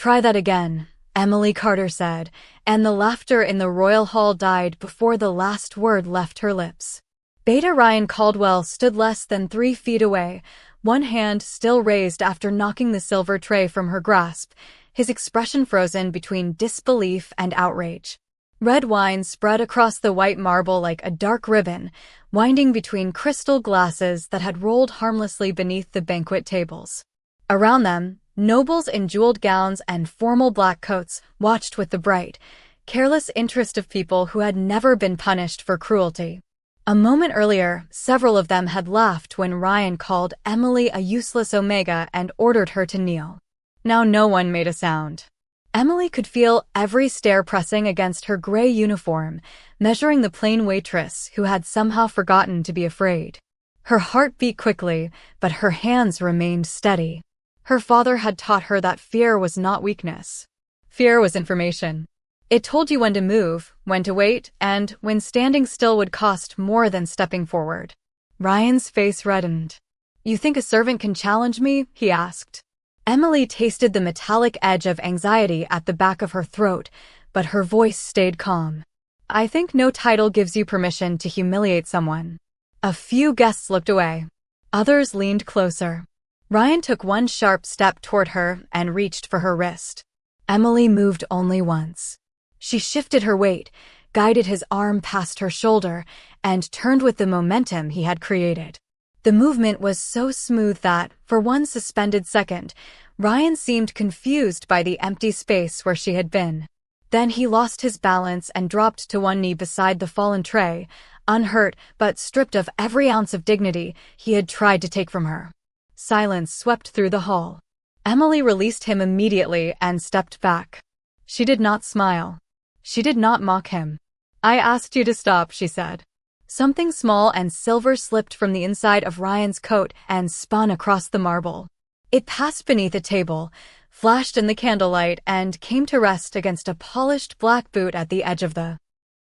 Try that again, Emily Carter said, and the laughter in the royal hall died before the last word left her lips. Beta Ryan Caldwell stood less than 3 feet away, one hand still raised after knocking the silver tray from her grasp, his expression frozen between disbelief and outrage. Red wine spread across the white marble like a dark ribbon, winding between crystal glasses that had rolled harmlessly beneath the banquet tables. Around them, nobles in jeweled gowns and formal black coats watched with the bright, careless interest of people who had never been punished for cruelty. A moment earlier, several of them had laughed when Ryan called Emily a useless omega and ordered her to kneel. Now no one made a sound. Emily could feel every stare pressing against her gray uniform, measuring the plain waitress who had somehow forgotten to be afraid. Her heart beat quickly, but her hands remained steady. Her father had taught her that fear was not weakness. Fear was information. It told you when to move, when to wait, and when standing still would cost more than stepping forward. Ryan's face reddened. "You think a servant can challenge me?" he asked. Emily tasted the metallic edge of anxiety at the back of her throat, but her voice stayed calm. "I think no title gives you permission to humiliate someone." A few guests looked away. Others leaned closer. Ryan took one sharp step toward her and reached for her wrist. Emily moved only once. She shifted her weight, guided his arm past her shoulder, and turned with the momentum he had created. The movement was so smooth that, for one suspended second, Ryan seemed confused by the empty space where she had been. Then he lost his balance and dropped to one knee beside the fallen tray, unhurt but stripped of every ounce of dignity he had tried to take from her. Silence swept through the hall. Emily released him immediately and stepped back. She did not smile. She did not mock him. "I asked you to stop," she said. Something small and silver slipped from the inside of Ryan's coat and spun across the marble. It passed beneath a table, flashed in the candlelight, and came to rest against a polished black boot at the edge of the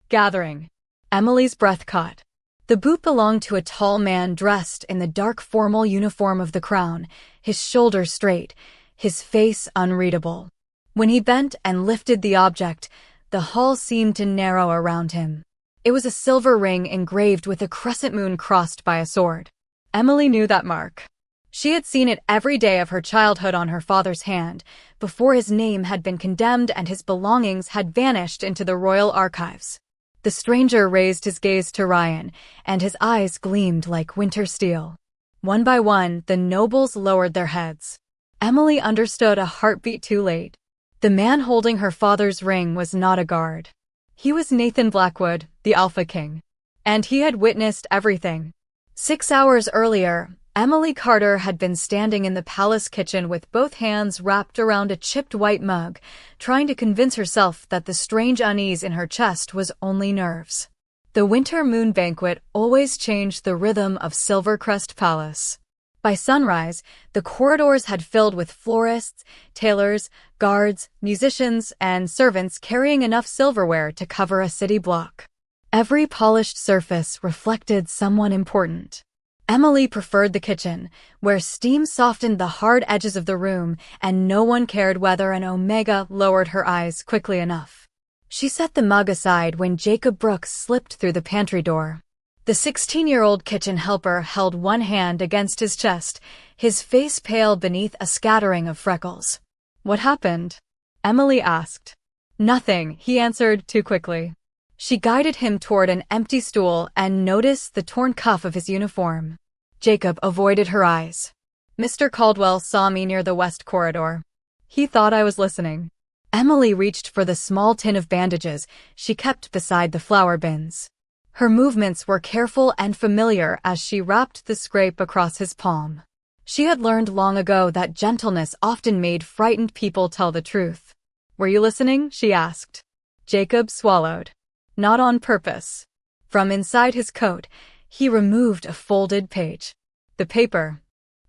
gathering. Emily's breath caught. The boot belonged to a tall man dressed in the dark formal uniform of the crown, his shoulders straight, his face unreadable. When he bent and lifted the object, the hall seemed to narrow around him. It was a silver ring engraved with a crescent moon crossed by a sword. Emily knew that mark. She had seen it every day of her childhood on her father's hand, before his name had been condemned and his belongings had vanished into the royal archives. The stranger raised his gaze to Ryan, and his eyes gleamed like winter steel. One by one, the nobles lowered their heads. Emily understood a heartbeat too late. The man holding her father's ring was not a guard. He was Nathan Blackwood, the Alpha King. And he had witnessed everything. 6 hours earlier, Emily Carter had been standing in the palace kitchen with both hands wrapped around a chipped white mug, trying to convince herself that the strange unease in her chest was only nerves. The winter moon banquet always changed the rhythm of Silvercrest Palace. By sunrise, the corridors had filled with florists, tailors, guards, musicians, and servants carrying enough silverware to cover a city block. Every polished surface reflected someone important. Emily preferred the kitchen, where steam softened the hard edges of the room and no one cared whether an omega lowered her eyes quickly enough. She set the mug aside when Jacob Brooks slipped through the pantry door. The 16-year-old kitchen helper held one hand against his chest, his face pale beneath a scattering of freckles. "What happened?" Emily asked. "Nothing," he answered too quickly. She guided him toward an empty stool and noticed the torn cuff of his uniform. Jacob avoided her eyes. "Mr. Caldwell saw me near the west corridor. He thought I was listening." Emily reached for the small tin of bandages she kept beside the flour bins. Her movements were careful and familiar as she wrapped the scrape across his palm. She had learned long ago that gentleness often made frightened people tell the truth. "Were you listening?" she asked. Jacob swallowed. "Not on purpose." From inside his coat, he removed a folded page. The paper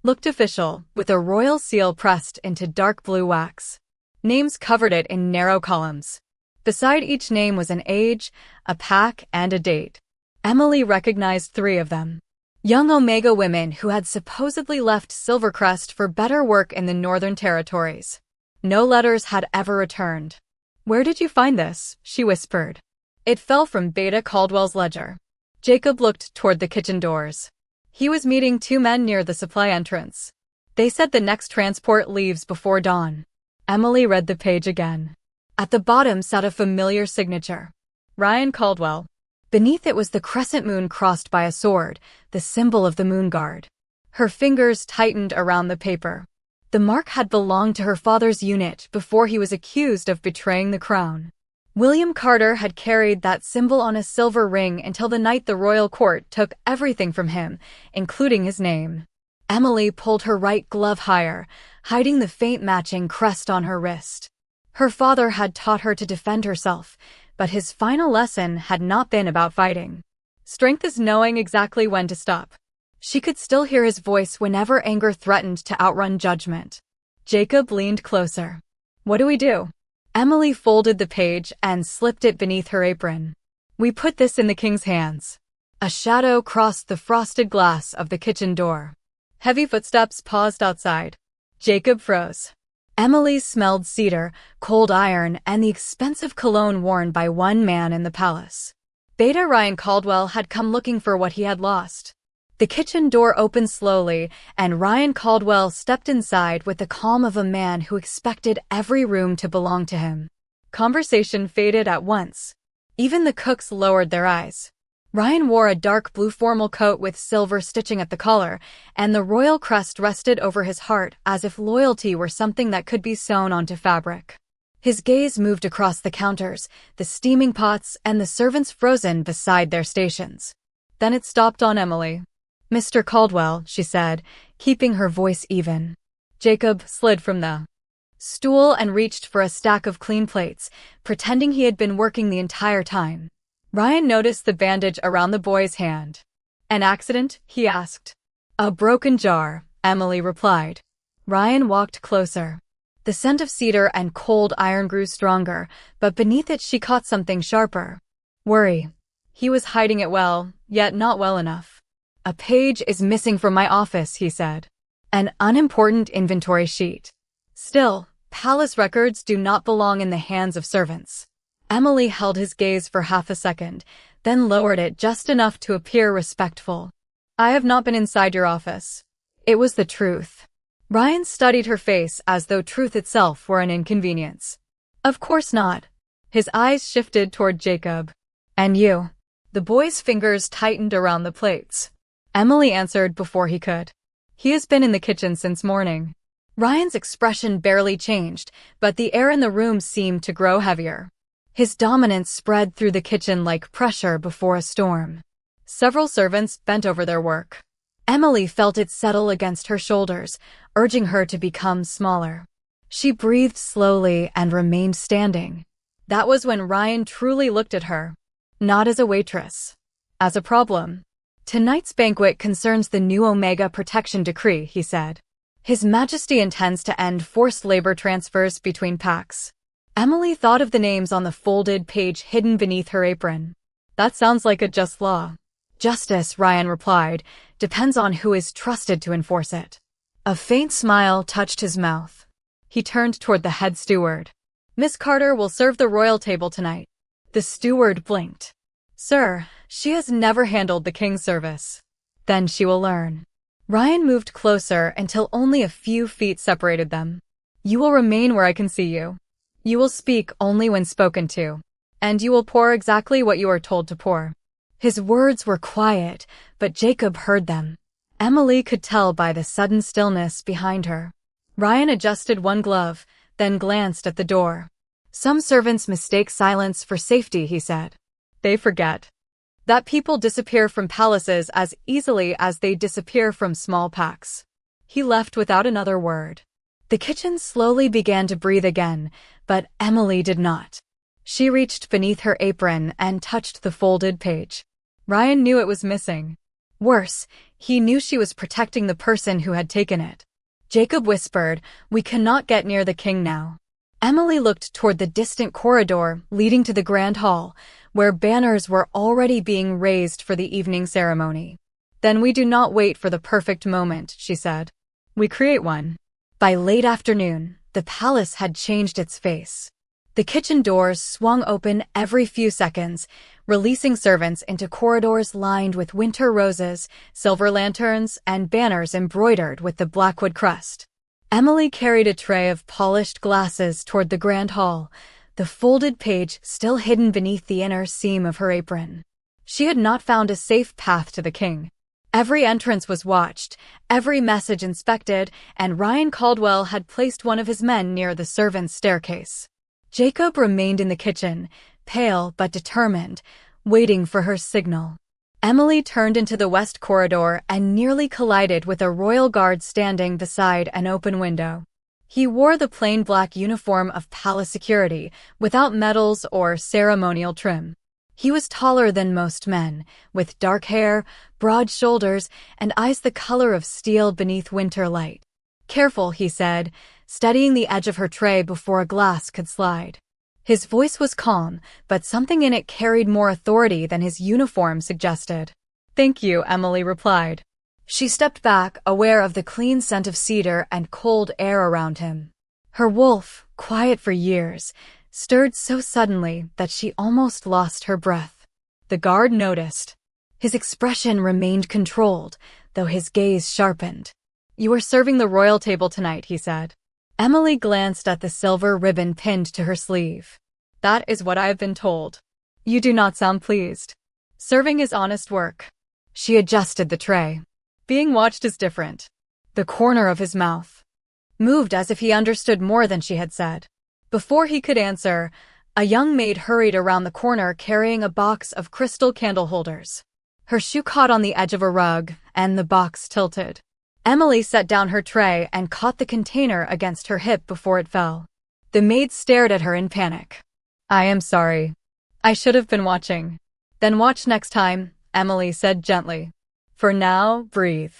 looked official, with a royal seal pressed into dark blue wax. Names covered it in narrow columns. Beside each name was an age, a pack, and a date. Emily recognized 3 of them. Young Omega women who had supposedly left Silvercrest for better work in the Northern Territories. No letters had ever returned. "Where did you find this?" she whispered. "It fell from Beta Caldwell's ledger." Jacob looked toward the kitchen doors. He was meeting two men near the supply entrance. They said the next transport leaves before dawn. Emily read the page again. At the bottom sat a familiar signature. Ryan Caldwell. Beneath it was the crescent moon crossed by a sword, the symbol of the moon guard. Her fingers tightened around the paper. The mark had belonged to her father's unit before he was accused of betraying the crown. William Carter had carried that symbol on a silver ring until the night the royal court took everything from him, including his name. Emily pulled her right glove higher, hiding the faint matching crest on her wrist. Her father had taught her to defend herself, but his final lesson had not been about fighting. Strength is knowing exactly when to stop. She could still hear his voice whenever anger threatened to outrun judgment. Jacob leaned closer. "What do we do?" Emily folded the page and slipped it beneath her apron. "We put this in the king's hands." A shadow crossed the frosted glass of the kitchen door. Heavy footsteps paused outside. Jacob froze. Emily smelled cedar, cold iron, and the expensive cologne worn by one man in the palace. Beta Ryan Caldwell had come looking for what he had lost. The kitchen door opened slowly, and Ryan Caldwell stepped inside with the calm of a man who expected every room to belong to him. Conversation faded at once. Even the cooks lowered their eyes. Ryan wore a dark blue formal coat with silver stitching at the collar, and the royal crest rested over his heart as if loyalty were something that could be sewn onto fabric. His gaze moved across the counters, the steaming pots, and the servants frozen beside their stations. Then it stopped on Emily. "Mr. Caldwell," she said, keeping her voice even. Jacob slid from the stool and reached for a stack of clean plates, pretending he had been working the entire time. Ryan noticed the bandage around the boy's hand. "An accident?" he asked. "A broken jar," Emily replied. Ryan walked closer. The scent of cedar and cold iron grew stronger, but beneath it she caught something sharper. Worry. He was hiding it well, yet not well enough. "A page is missing from my office," he said. "An unimportant inventory sheet. Still, palace records do not belong in the hands of servants." Emily held his gaze for half a second, then lowered it just enough to appear respectful. "I have not been inside your office." It was the truth. Ryan studied her face as though truth itself were an inconvenience. "Of course not." His eyes shifted toward Jacob. "And you?" The boy's fingers tightened around the plates. Emily answered before he could. "He has been in the kitchen since morning." Ryan's expression barely changed, but the air in the room seemed to grow heavier. His dominance spread through the kitchen like pressure before a storm. Several servants bent over their work. Emily felt it settle against her shoulders, urging her to become smaller. She breathed slowly and remained standing. That was when Ryan truly looked at her. Not as a waitress. As a problem. "Tonight's banquet concerns the new Omega Protection Decree," he said. "His Majesty intends to end forced labor transfers between packs." Emily thought of the names on the folded page hidden beneath her apron. "That sounds like a just law." "Justice," Ryan replied, "depends on who is trusted to enforce it." A faint smile touched his mouth. He turned toward the head steward. "Miss Carter will serve the royal table tonight." The steward blinked. "Sir, she has never handled the king's service." "Then she will learn." Ryan moved closer until only a few feet separated them. "You will remain where I can see you. You will speak only when spoken to. And you will pour exactly what you are told to pour." His words were quiet, but Jacob heard them. Emily could tell by the sudden stillness behind her. Ryan adjusted one glove, then glanced at the door. "Some servants mistake silence for safety," he said. "They forget that people disappear from palaces as easily as they disappear from small packs." He left without another word. The kitchen slowly began to breathe again, but Emily did not. She reached beneath her apron and touched the folded page. Ryan knew it was missing. Worse, he knew she was protecting the person who had taken it. Jacob whispered, "We cannot get near the king now." Emily looked toward the distant corridor leading to the grand hall, where banners were already being raised for the evening ceremony. "Then we do not wait for the perfect moment," she said. "We create one." By late afternoon, the palace had changed its face. The kitchen doors swung open every few seconds, releasing servants into corridors lined with winter roses, silver lanterns, and banners embroidered with the Blackwood crest. Emily carried a tray of polished glasses toward the grand hall, the folded page still hidden beneath the inner seam of her apron. She had not found a safe path to the king. Every entrance was watched, every message inspected, and Ryan Caldwell had placed one of his men near the servants' staircase. Jacob remained in the kitchen, pale but determined, waiting for her signal. Emily turned into the west corridor and nearly collided with a royal guard standing beside an open window. He wore the plain black uniform of palace security, without medals or ceremonial trim. He was taller than most men, with dark hair, broad shoulders, and eyes the color of steel beneath winter light. "Careful," he said, steadying the edge of her tray before a glass could slide. His voice was calm, but something in it carried more authority than his uniform suggested. "Thank you," Emily replied. She stepped back, aware of the clean scent of cedar and cold air around him. Her wolf, quiet for years, stirred so suddenly that she almost lost her breath. The guard noticed. His expression remained controlled, though his gaze sharpened. "You are serving the royal table tonight," he said. Emily glanced at the silver ribbon pinned to her sleeve. "That is what I have been told." "You do not sound pleased." "Serving is honest work." She adjusted the tray. "Being watched is different." The corner of his mouth moved as if he understood more than she had said. Before he could answer, a young maid hurried around the corner carrying a box of crystal candle holders. Her shoe caught on the edge of a rug, and the box tilted. Emily set down her tray and caught the container against her hip before it fell. The maid stared at her in panic. "I am sorry. I should have been watching." "Then watch next time," Emily said gently. "For now, breathe."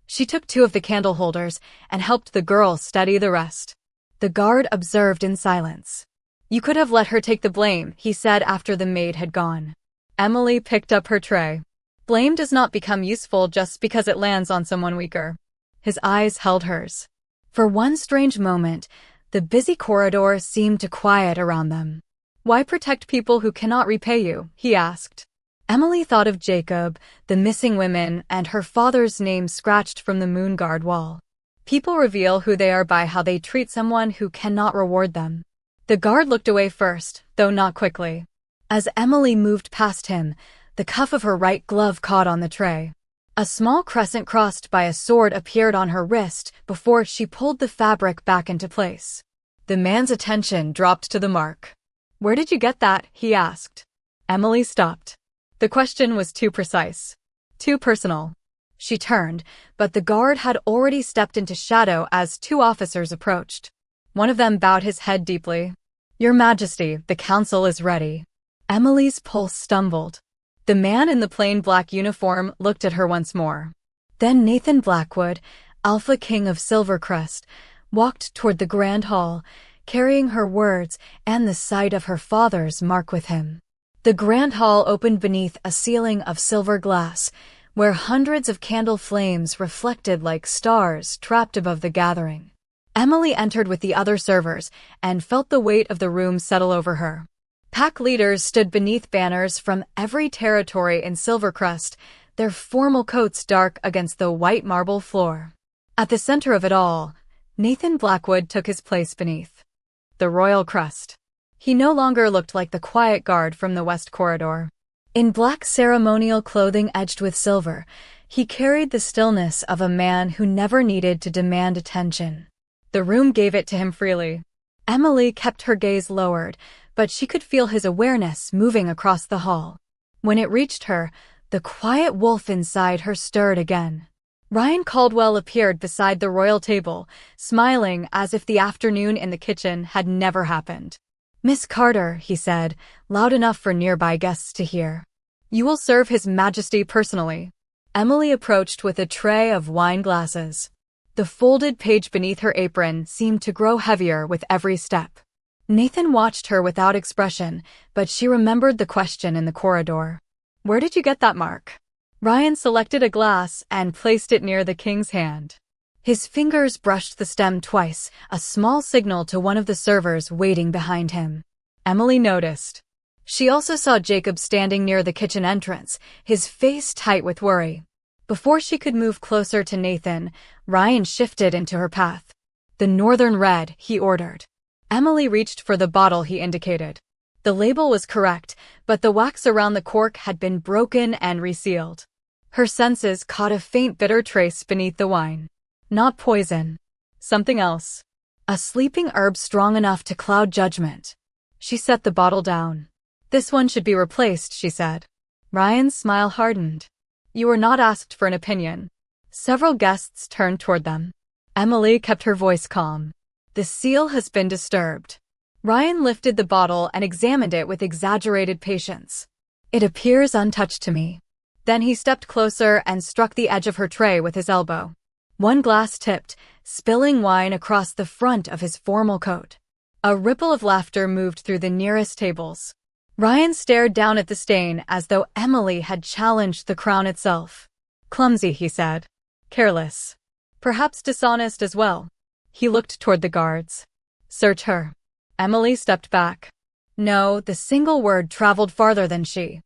She took 2 of the candle holders and helped the girl steady the rest. The guard observed in silence. "You could have let her take the blame," he said after the maid had gone. Emily picked up her tray. "Blame does not become useful just because it lands on someone weaker." His eyes held hers. For one strange moment, the busy corridor seemed to quiet around them. "Why protect people who cannot repay you?" he asked. Emily thought of Jacob, the missing women, and her father's name scratched from the moon guard wall. People reveal who they are by how they treat someone who cannot reward them. The guard looked away first, though not quickly. As Emily moved past him, the cuff of her right glove caught on the tray. A small crescent crossed by a sword appeared on her wrist before she pulled the fabric back into place. The man's attention dropped to the mark. "Where did you get that?" he asked. Emily stopped. The question was too precise. Too personal. She turned, but the guard had already stepped into shadow as 2 officers approached. One of them bowed his head deeply. "Your Majesty, the council is ready." Emily's pulse stumbled. The man in the plain black uniform looked at her once more. Then Nathan Blackwood, Alpha King of Silvercrest, walked toward the grand hall, carrying her words and the sight of her father's mark with him. The grand hall opened beneath a ceiling of silver glass, where hundreds of candle flames reflected like stars trapped above the gathering. Emily entered with the other servers and felt the weight of the room settle over her. Pack leaders stood beneath banners from every territory in Silvercrest, their formal coats dark against the white marble floor. At the center of it all, Nathan Blackwood took his place beneath the royal crest. He no longer looked like the quiet guard from the west corridor. In black ceremonial clothing edged with silver, he carried the stillness of a man who never needed to demand attention. The room gave it to him freely. Emily kept her gaze lowered, but she could feel his awareness moving across the hall. When it reached her, the quiet wolf inside her stirred again. Ryan Caldwell appeared beside the royal table, smiling as if the afternoon in the kitchen had never happened. "Miss Carter," he said, loud enough for nearby guests to hear. "You will serve His Majesty personally." Emily approached with a tray of wine glasses. The folded page beneath her apron seemed to grow heavier with every step. Nathan watched her without expression, but she remembered the question in the corridor. "Where did you get that mark?" Ryan selected a glass and placed it near the king's hand. His fingers brushed the stem twice, a small signal to one of the servers waiting behind him. Emily noticed. She also saw Jacob standing near the kitchen entrance, his face tight with worry. Before she could move closer to Nathan, Ryan shifted into her path. "The Northern Red," he ordered. Emily reached for the bottle he indicated. The label was correct, but the wax around the cork had been broken and resealed. Her senses caught a faint bitter trace beneath the wine. Not poison. Something else. A sleeping herb strong enough to cloud judgment. She set the bottle down. "This one should be replaced," she said. Ryan's smile hardened. "You were not asked for an opinion." Several guests turned toward them. Emily kept her voice calm. "The seal has been disturbed." Ryan lifted the bottle and examined it with exaggerated patience. "It appears untouched to me." Then he stepped closer and struck the edge of her tray with his elbow. One glass tipped, spilling wine across the front of his formal coat. A ripple of laughter moved through the nearest tables. Ryan stared down at the stain as though Emily had challenged the crown itself. "Clumsy," he said. "Careless. Perhaps dishonest as well." He looked toward the guards. "Search her." Emily stepped back. No, the single word traveled farther than she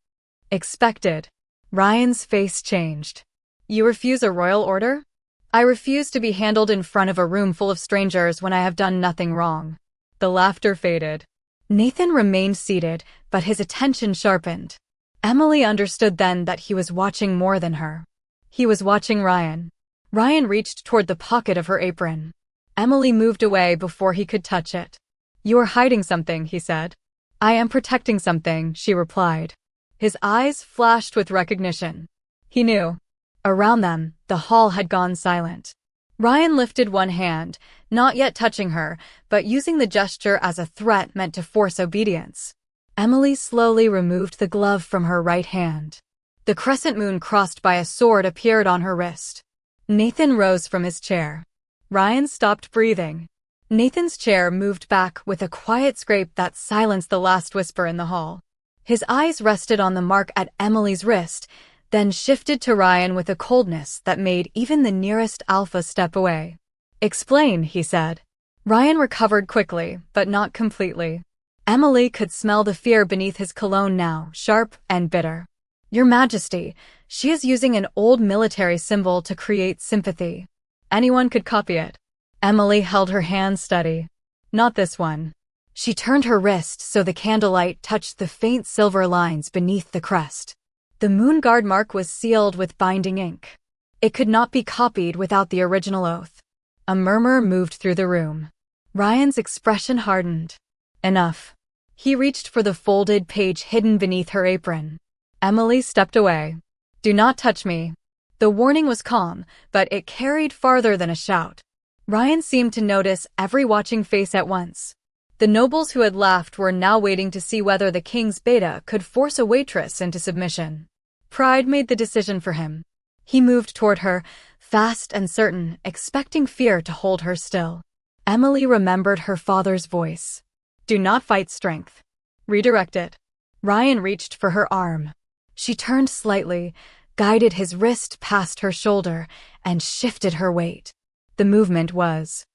expected. Ryan's face changed. "You refuse a royal order?" "I refuse to be handled in front of a room full of strangers when I have done nothing wrong." The laughter faded. Nathan remained seated, but his attention sharpened. Emily understood then that he was watching more than her. He was watching Ryan. Ryan reached toward the pocket of her apron. Emily moved away before he could touch it. "You are hiding something," he said. "I am protecting something," she replied. His eyes flashed with recognition. He knew. Around them, the hall had gone silent. Ryan lifted one hand, not yet touching her, but using the gesture as a threat meant to force obedience. Emily slowly removed the glove from her right hand. The crescent moon crossed by a sword appeared on her wrist. Nathan rose from his chair. Ryan stopped breathing. Nathan's chair moved back with a quiet scrape that silenced the last whisper in the hall. His eyes rested on the mark at Emily's wrist, then shifted to Ryan with a coldness that made even the nearest alpha step away. "Explain," he said. Ryan recovered quickly, but not completely. Emily could smell the fear beneath his cologne now, sharp and bitter. "Your Majesty, she is using an old military symbol to create sympathy. Anyone could copy it." Emily held her hand steady. "Not this one." She turned her wrist so the candlelight touched the faint silver lines beneath the crest. The moon guard mark was sealed with binding ink. It could not be copied without the original oath. A murmur moved through the room. Ryan's expression hardened. "Enough." He reached for the folded page hidden beneath her apron. Emily stepped away. "Do not touch me." The warning was calm, but it carried farther than a shout. Ryan seemed to notice every watching face at once. The nobles who had laughed were now waiting to see whether the king's beta could force a waitress into submission. Pride made the decision for him. He moved toward her, fast and certain, expecting fear to hold her still. Emily remembered her father's voice. "Do not fight strength. Redirect it." Ryan reached for her arm. She turned slightly, guided his wrist past her shoulder, and shifted her weight. The movement was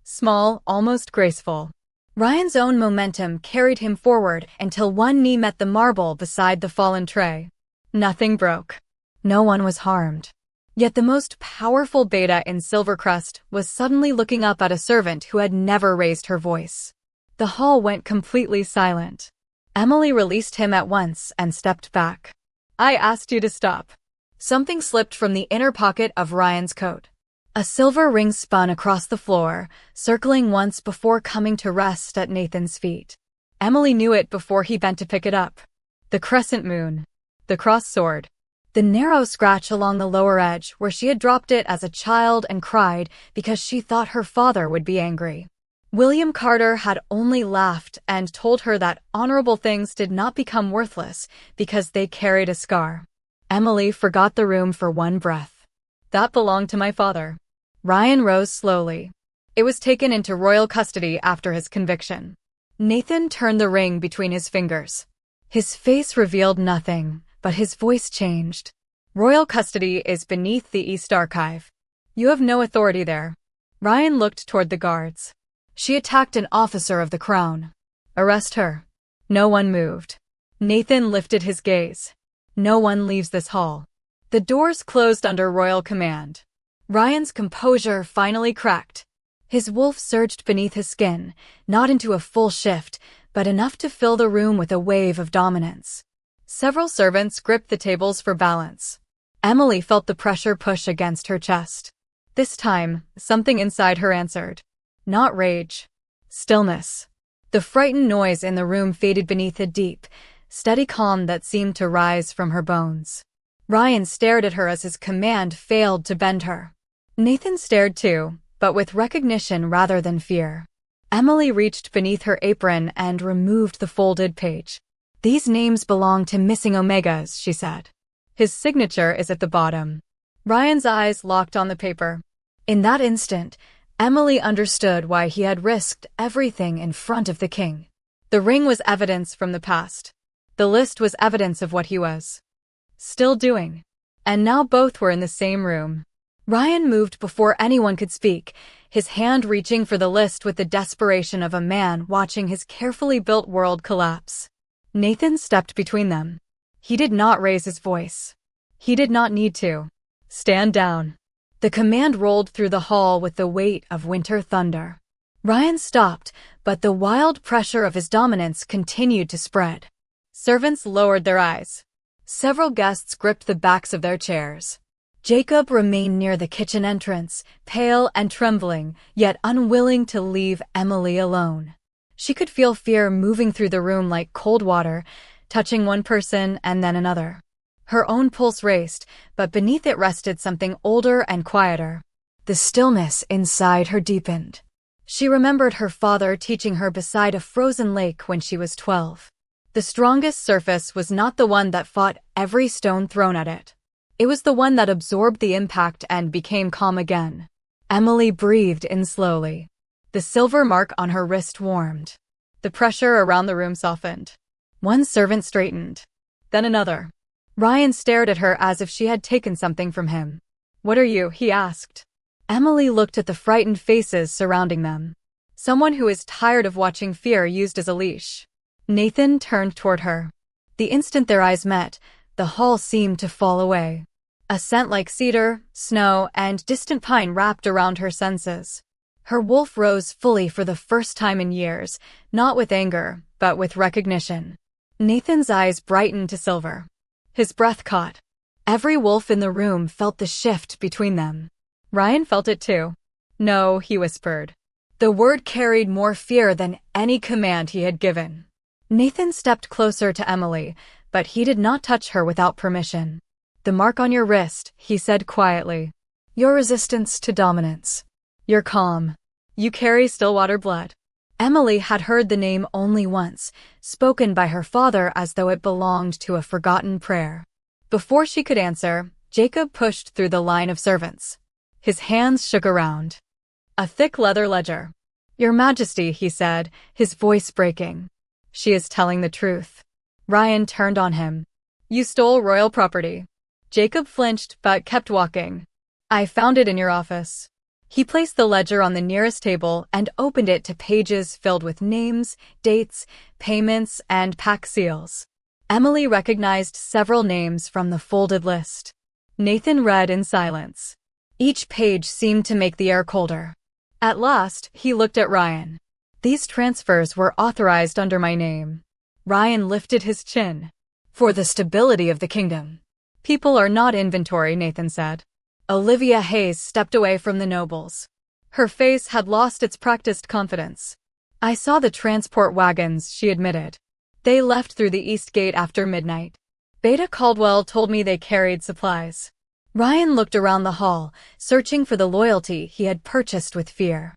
small, almost graceful. Ryan's own momentum carried him forward until one knee met the marble beside the fallen tray. Nothing broke. No one was harmed. Yet the most powerful beta in Silvercrest was suddenly looking up at a servant who had never raised her voice. The hall went completely silent. Emily released him at once and stepped back. "I asked you to stop." Something slipped from the inner pocket of Ryan's coat. A silver ring spun across the floor, circling once before coming to rest at Nathan's feet. Emily knew it before he bent to pick it up. The crescent moon. The cross sword. The narrow scratch along the lower edge where she had dropped it as a child and cried because she thought her father would be angry. William Carter had only laughed and told her that honorable things did not become worthless because they carried a scar. Emily forgot the room for one breath. "That belonged to my father." Ryan rose slowly. It was taken into royal custody after his conviction. Nathan turned the ring between his fingers. His face revealed nothing, but his voice changed. "Royal custody is beneath the East Archive." You have no authority there. Ryan looked toward the guards. She attacked an officer of the crown. Arrest her. No one moved. Nathan lifted his gaze. No one leaves this hall. The doors closed under royal command. Ryan's composure finally cracked. His wolf surged beneath his skin, not into a full shift, but enough to fill the room with a wave of dominance. Several servants gripped the tables for balance. Emily felt the pressure push against her chest. This time, something inside her answered. Not rage. Stillness. The frightened noise in the room faded beneath a deep, steady calm that seemed to rise from her bones. Ryan stared at her as his command failed to bend her. Nathan stared too, but with recognition rather than fear. Emily reached beneath her apron and removed the folded page. These names belong to missing Omegas, she said. His signature is at the bottom. Ryan's eyes locked on the paper. In that instant, Emily understood why he had risked everything in front of the king. The ring was evidence from the past. The list was evidence of what he was still doing. And now both were in the same room. Ryan moved before anyone could speak, his hand reaching for the list with the desperation of a man watching his carefully built world collapse. Nathan stepped between them. He did not raise his voice. He did not need to. Stand down. The command rolled through the hall with the weight of winter thunder. Ryan stopped, but the wild pressure of his dominance continued to spread. Servants lowered their eyes. Several guests gripped the backs of their chairs. Jacob remained near the kitchen entrance, pale and trembling, yet unwilling to leave Emily alone. She could feel fear moving through the room like cold water, touching one person and then another. Her own pulse raced, but beneath it rested something older and quieter. The stillness inside her deepened. She remembered her father teaching her beside a frozen lake when she was 12. The strongest surface was not the one that fought every stone thrown at it. It was the one that absorbed the impact and became calm again. Emily breathed in slowly. The silver mark on her wrist warmed. The pressure around the room softened. One servant straightened. Then another. Ryan stared at her as if she had taken something from him. What are you? He asked. Emily looked at the frightened faces surrounding them. Someone who is tired of watching fear used as a leash. Nathan turned toward her. The instant their eyes met, the hall seemed to fall away. A scent like cedar, snow, and distant pine wrapped around her senses. Her wolf rose fully for the first time in years, not with anger, but with recognition. Nathan's eyes brightened to silver. His breath caught. Every wolf in the room felt the shift between them. Ryan felt it too. No, he whispered. The word carried more fear than any command he had given. Nathan stepped closer to Emily, but he did not touch her without permission. The mark on your wrist, he said quietly. Your resistance to dominance. Your calm. You carry Stillwater blood. Emily had heard the name only once, spoken by her father as though it belonged to a forgotten prayer. Before she could answer, Jacob pushed through the line of servants. His hands shook around. A thick leather ledger. Your Majesty, he said, his voice breaking. She is telling the truth. Ryan turned on him. You stole royal property. Jacob flinched but kept walking. I found it in your office. He placed the ledger on the nearest table and opened it to pages filled with names, dates, payments, and pack seals. Emily recognized several names from the folded list. Nathan read in silence. Each page seemed to make the air colder. At last, he looked at Ryan. These transfers were authorized under my name. Ryan lifted his chin. For the stability of the kingdom. People are not inventory, Nathan said. Olivia Hayes stepped away from the nobles. Her face had lost its practiced confidence. I saw the transport wagons, she admitted. They left through the east gate after midnight. Beta Caldwell told me they carried supplies. Ryan looked around the hall, searching for the loyalty he had purchased with fear.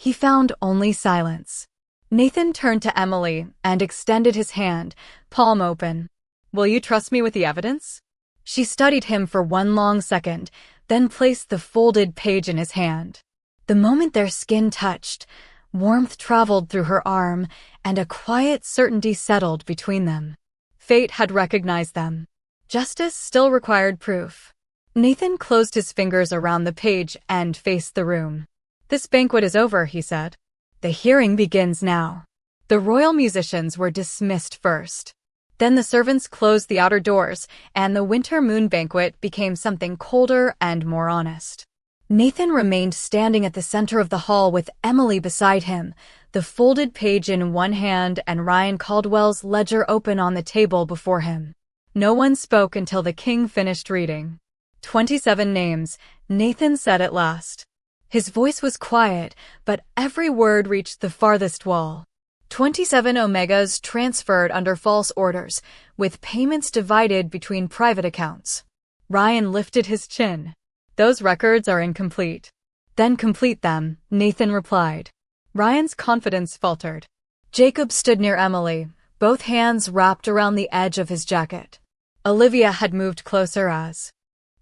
He found only silence. Nathan turned to Emily and extended his hand, palm open. Will you trust me with the evidence? She studied him for one long second, then placed the folded page in his hand. The moment their skin touched, warmth traveled through her arm, and a quiet certainty settled between them. Fate had recognized them. Justice still required proof. Nathan closed his fingers around the page and faced the room. "This banquet is over," he said. "The hearing begins now." The royal musicians were dismissed first. Then the servants closed the outer doors, and the winter moon banquet became something colder and more honest. Nathan remained standing at the center of the hall with Emily beside him, the folded page in one hand and Ryan Caldwell's ledger open on the table before him. No one spoke until the king finished reading. 27 names, Nathan said at last. His voice was quiet, but every word reached the farthest wall. 27 Omegas transferred under false orders, with payments divided between private accounts. Ryan lifted his chin. "Those records are incomplete." "Then complete them," Nathan replied. Ryan's confidence faltered. Jacob stood near Emily, both hands wrapped around the edge of his jacket. Olivia had moved closer as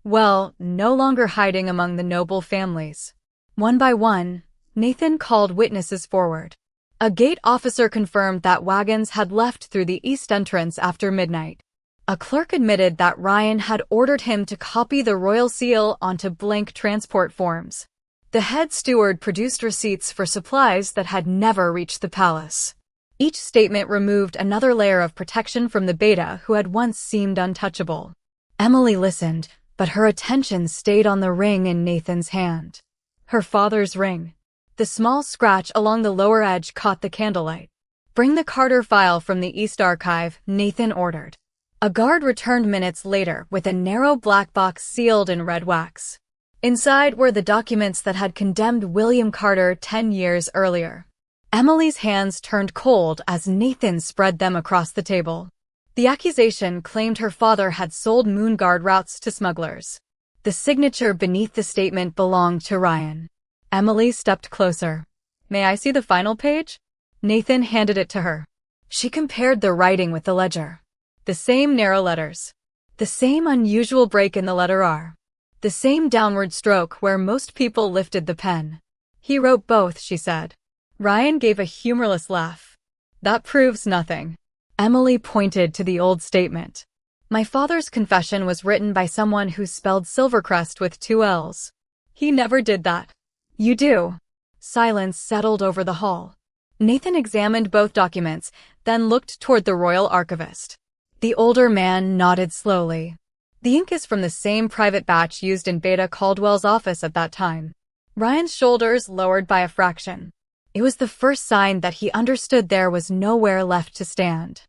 well, no longer hiding among the noble families. One by one, Nathan called witnesses forward. A gate officer confirmed that wagons had left through the east entrance after midnight. A clerk admitted that Ryan had ordered him to copy the royal seal onto blank transport forms. The head steward produced receipts for supplies that had never reached the palace. Each statement removed another layer of protection from the beta who had once seemed untouchable. Emily listened, but her attention stayed on the ring in Nathan's hand. Her father's ring. The small scratch along the lower edge caught the candlelight. "Bring the Carter file from the East Archive," Nathan ordered. A guard returned minutes later with a narrow black box sealed in red wax. Inside were the documents that had condemned William Carter 10 years earlier. Emily's hands turned cold as Nathan spread them across the table. The accusation claimed her father had sold Moonguard routes to smugglers. The signature beneath the statement belonged to Ryan. Emily stepped closer. "May I see the final page?" Nathan handed it to her. She compared the writing with the ledger. The same narrow letters. The same unusual break in the letter R. The same downward stroke where most people lifted the pen. "He wrote both," she said. Ryan gave a humorless laugh. "That proves nothing." Emily pointed to the old statement. "My father's confession was written by someone who spelled Silvercrest with 2 L's. He never did that." "You do." Silence settled over the hall. Nathan examined both documents, then looked toward the royal archivist. The older man nodded slowly. "The ink is from the same private batch used in Beta Caldwell's office at that time." Ryan's shoulders lowered by a fraction. It was the first sign that he understood there was nowhere left to stand.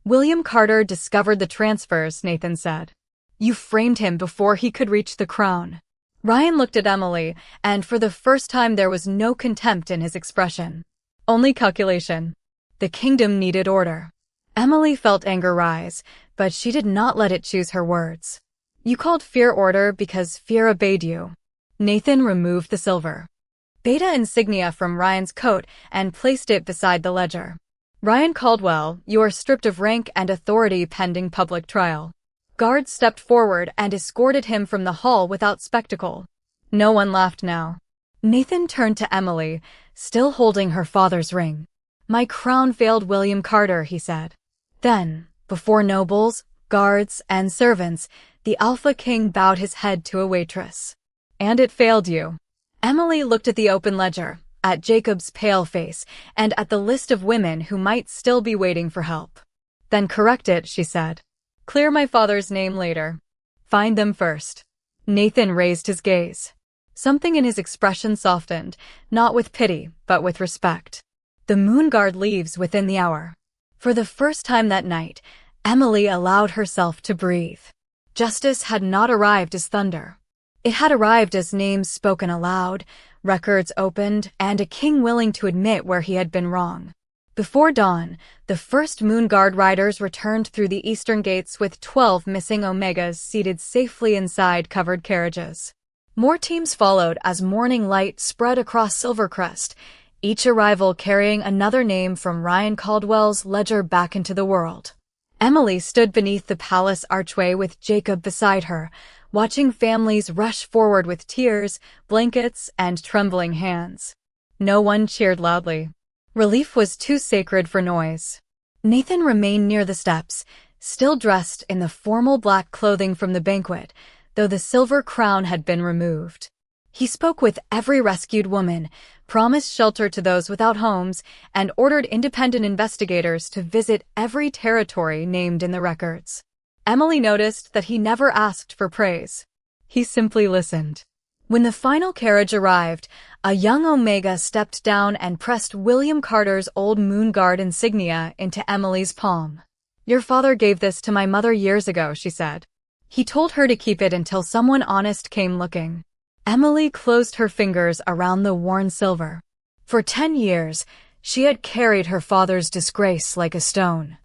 "William Carter discovered the transfers," Nathan said. "You framed him before he could reach the crown." Ryan looked at Emily, and for the first time there was no contempt in his expression. Only calculation. The kingdom needed order. Emily felt anger rise, but she did not let it choose her words. "You called fear order because fear obeyed you." Nathan removed the silver beta insignia from Ryan's coat and placed it beside the ledger. "Ryan Caldwell, you are stripped of rank and authority pending public trial." Guards stepped forward and escorted him from the hall without spectacle. No one laughed now. Nathan turned to Emily, still holding her father's ring. "My crown failed William Carter," he said. Then, before nobles, guards, and servants, the Alpha King bowed his head to a waitress. "And it failed you." Emily looked at the open ledger, at Jacob's pale face, and at the list of women who might still be waiting for help. "Then correct it," she said. "Clear my father's name later. Find them first." Nathan raised his gaze. Something in his expression softened, not with pity, but with respect. "The Moonguard leaves within the hour." For the first time that night, Emily allowed herself to breathe. Justice had not arrived as thunder. It had arrived as names spoken aloud, records opened, and a king willing to admit where he had been wrong. Before dawn, the first Moonguard riders returned through the eastern gates with 12 missing Omegas seated safely inside covered carriages. More teams followed as morning light spread across Silvercrest, each arrival carrying another name from Ryan Caldwell's ledger back into the world. Emily stood beneath the palace archway with Jacob beside her, watching families rush forward with tears, blankets, and trembling hands. No one cheered loudly. Relief was too sacred for noise. Nathan remained near the steps, still dressed in the formal black clothing from the banquet, though the silver crown had been removed. He spoke with every rescued woman, promised shelter to those without homes, and ordered independent investigators to visit every territory named in the records. Emily noticed that he never asked for praise. He simply listened. When the final carriage arrived, a young Omega stepped down and pressed William Carter's old Moon Guard insignia into Emily's palm. "Your father gave this to my mother years ago," she said. "He told her to keep it until someone honest came looking." Emily closed her fingers around the worn silver. For 10 years, she had carried her father's disgrace like a stone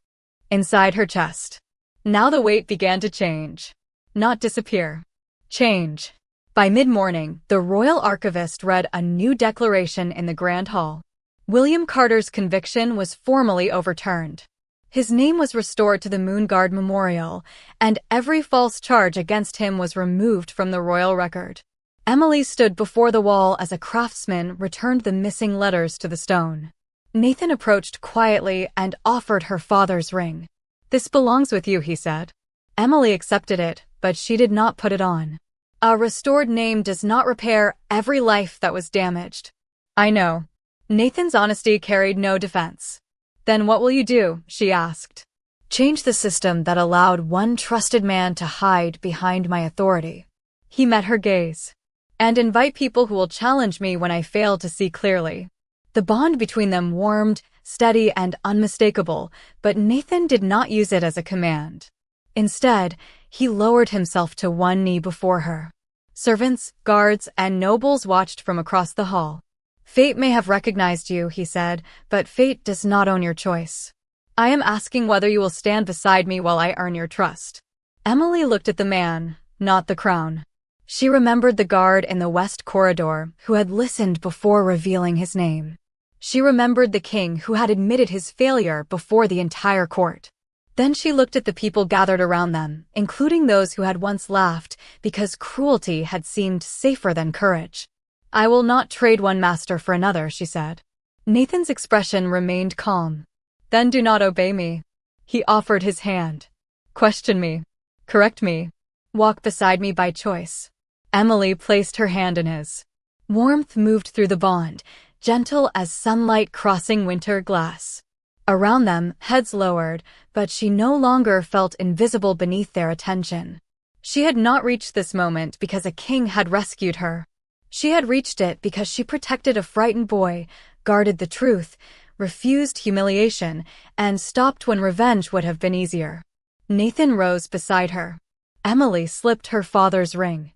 inside her chest. Now the weight began to change. Not disappear. Change. By mid-morning, the royal archivist read a new declaration in the Grand Hall. William Carter's conviction was formally overturned. His name was restored to the Moon Guard Memorial, and every false charge against him was removed from the royal record. Emily stood before the wall as a craftsman returned the missing letters to the stone. Nathan approached quietly and offered her father's ring. "This belongs with you," he said. Emily accepted it, but she did not put it on. A restored name does not repair every life that was damaged. "I know." Nathan's honesty carried no defense. "Then what will you do?" she asked. "Change the system that allowed one trusted man to hide behind my authority." He met her gaze. "And invite people who will challenge me when I fail to see clearly." The bond between them warmed, steady, and unmistakable, but Nathan did not use it as a command. Instead, he lowered himself to one knee before her. Servants, guards, and nobles watched from across the hall. "Fate may have recognized you," he said, "but fate does not own your choice. I am asking whether you will stand beside me while I earn your trust." Emily looked at the man, not the crown. She remembered the guard in the West Corridor who had listened before revealing his name. She remembered the king who had admitted his failure before the entire court. Then she looked at the people gathered around them, including those who had once laughed because cruelty had seemed safer than courage. "I will not trade one master for another," she said. Nathan's expression remained calm. "Then do not obey me." He offered his hand. "Question me. Correct me. Walk beside me by choice." Emily placed her hand in his. Warmth moved through the bond, gentle as sunlight crossing winter glass. Around them, heads lowered, but she no longer felt invisible beneath their attention. She had not reached this moment because a king had rescued her. She had reached it because she protected a frightened boy, guarded the truth, refused humiliation, and stopped when revenge would have been easier. Nathan rose beside her. Emily slipped her father's ring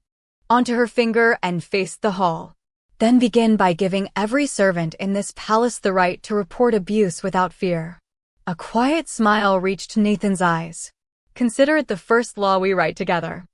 onto her finger and faced the hall. "Then begin by giving every servant in this palace the right to report abuse without fear." A quiet smile reached Nathan's eyes. "Consider it the first law we write together."